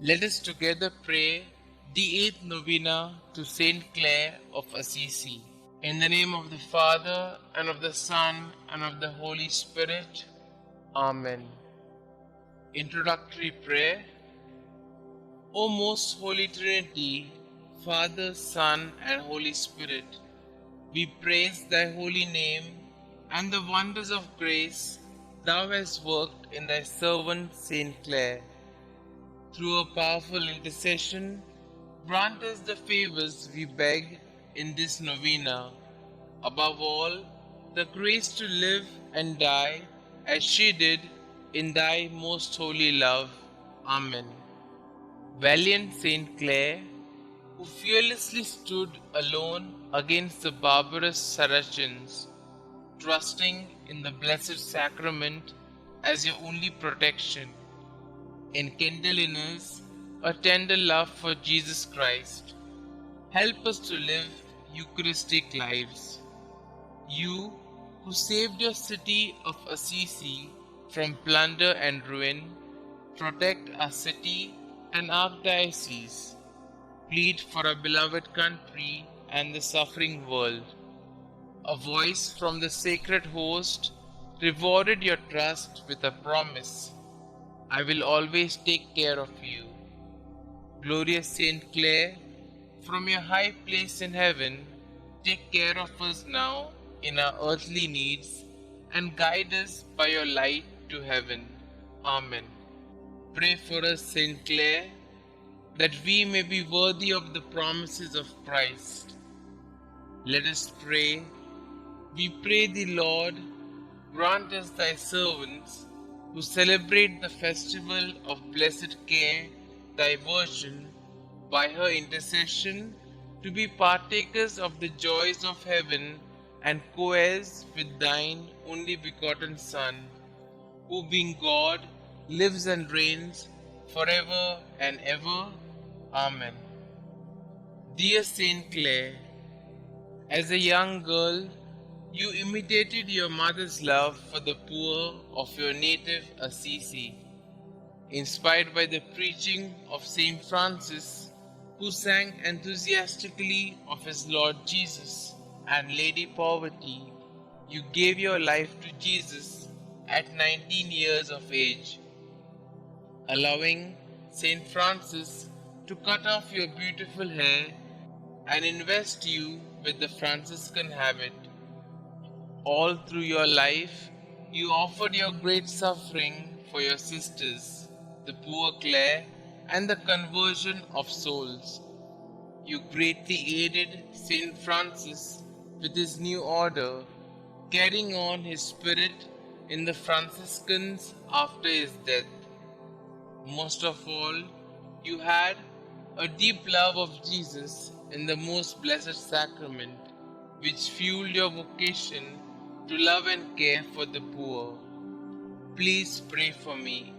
Let us together pray the 8th Novena to St Clare of Assisi. In the name of the Father, and of the Son, and of the Holy Spirit. Amen. Introductory Prayer. O most Holy Trinity, Father, Son, and Holy Spirit, we praise thy holy name and the wonders of grace thou hast worked in thy servant St Clare. Through a powerful intercession, grant us the favors we beg in this novena. Above all, the grace to live and die as she did in thy most holy love. Amen. Valiant St Clare, who fearlessly stood alone against the barbarous Saracens, trusting in the Blessed Sacrament as your only protection, enkindle in us a tender love for Jesus Christ. Help us to live Eucharistic lives. You, who saved your city of Assisi from plunder and ruin, protect our city and archdiocese. Plead for our beloved country and the suffering world. A voice from the sacred host rewarded your trust with a promise: I will always take care of you. Glorious St Clare, from your high place in heaven, take care of us now in our earthly needs and guide us by your light to heaven. Amen. Pray for us, St Clare, that we may be worthy of the promises of Christ. Let us pray. We pray thee, Lord, grant us thy servants, who celebrate the festival of blessed care, thy Virgin, by her intercession, to be partakers of the joys of heaven and co-heirs with thine only begotten Son, who being God, lives and reigns forever and ever. Amen. Dear St Clare, as a young girl, you imitated your mother's love for the poor of your native Assisi. Inspired by the preaching of St. Francis, who sang enthusiastically of his Lord Jesus and Lady Poverty, you gave your life to Jesus at 19 years of age, allowing St. Francis to cut off your beautiful hair and invest you with the Franciscan habit. All through your life, you offered your great suffering for your sisters, the poor Clare, and the conversion of souls. You greatly aided St. Francis with his new order, carrying on his spirit in the Franciscans after his death. Most of all, you had a deep love of Jesus in the most blessed sacrament, which fueled your vocation to love and care for the poor. Please pray for me.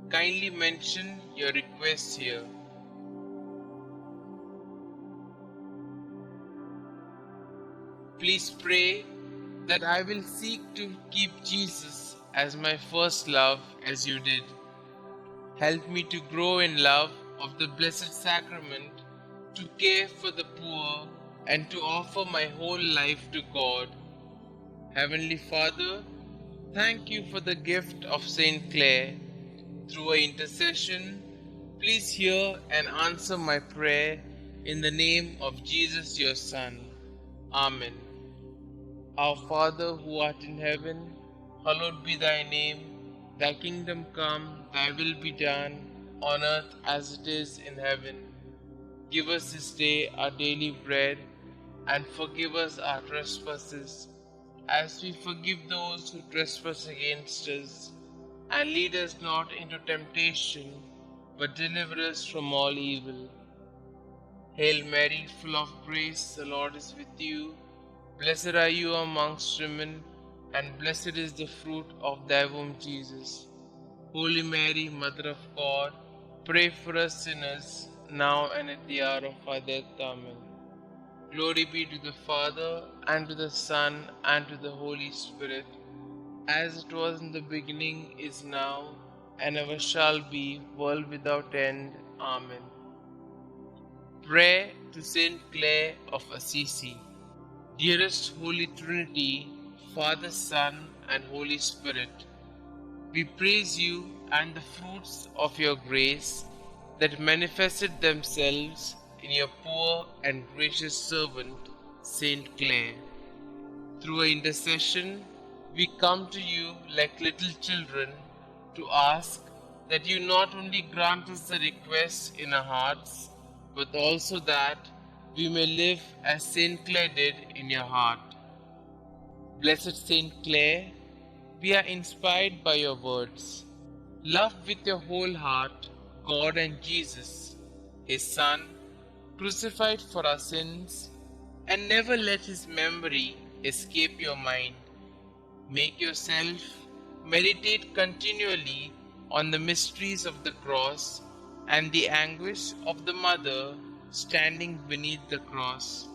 Kindly mention your requests here. Please pray that I will seek to keep Jesus as my first love as you did. Help me to grow in love of the Blessed Sacrament, to care for the poor, and to offer my whole life to God. Heavenly Father, thank you for the gift of St. Clare. Through her intercession, please hear and answer my prayer in the name of Jesus your Son. Amen. Our Father who art in heaven, hallowed be thy name. Thy kingdom come, thy will be done, on earth as it is in heaven. Give us this day our daily bread, and forgive us our trespasses, as we forgive those who trespass against us. And lead us not into temptation, but deliver us from all evil. Hail Mary, full of grace, the Lord is with you. Blessed are you amongst women, and blessed is the fruit of thy womb, Jesus. Holy Mary, Mother of God, pray for us sinners, now and at the hour of our death. Amen. Glory be to the Father, and to the Son, and to the Holy Spirit, as it was in the beginning, is now, and ever shall be, world without end. Amen. Pray to St Clare of Assisi. Dearest Holy Trinity, Father, Son, and Holy Spirit, we praise you and the fruits of your grace that manifested themselves in your poor and gracious servant, St. Clare. Through her intercession, we come to you like little children to ask that you not only grant us the requests in our hearts, but also that we may live as St. Clare did in your heart. Blessed St. Clare, we are inspired by your words. Love with your whole heart God and Jesus, His Son, crucified for our sins, and never let His memory escape your mind. Make yourself meditate continually on the mysteries of the cross and the anguish of the Mother standing beneath the cross.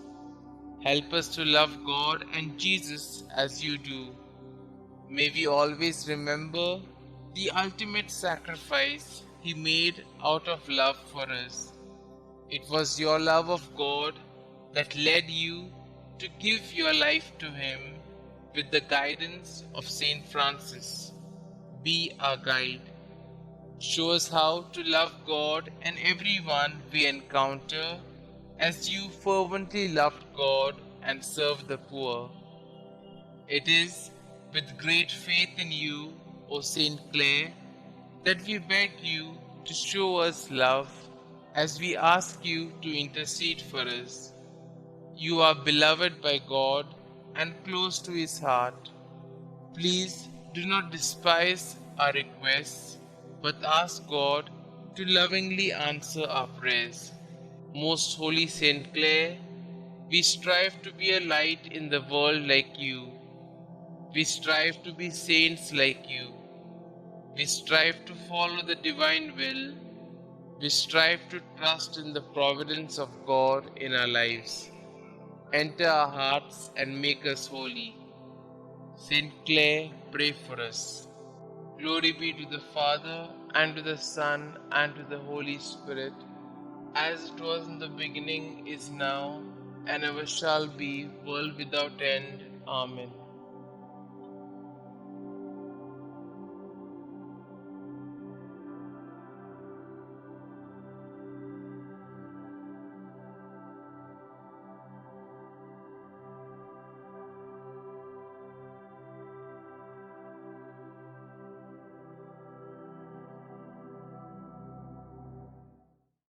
Help us to love God and Jesus as you do. May we always remember the ultimate sacrifice He made out of love for us. It was your love of God that led you to give your life to Him with the guidance of Saint Francis. Be our guide. Show us how to love God and everyone we encounter as you fervently loved God and served the poor. It is with great faith in you, O St. Clare, that we beg you to show us love as we ask you to intercede for us. You are beloved by God and close to His heart. Please do not despise our requests, but ask God to lovingly answer our prayers. Most Holy St. Clare, we strive to be a light in the world like you. We strive to be saints like you. We strive to follow the divine will. We strive to trust in the providence of God in our lives. Enter our hearts and make us holy. Saint Clare, pray for us. Glory be to the Father, and to the Son, and to the Holy Spirit, as it was in the beginning, is now, and ever shall be, world without end. Amen.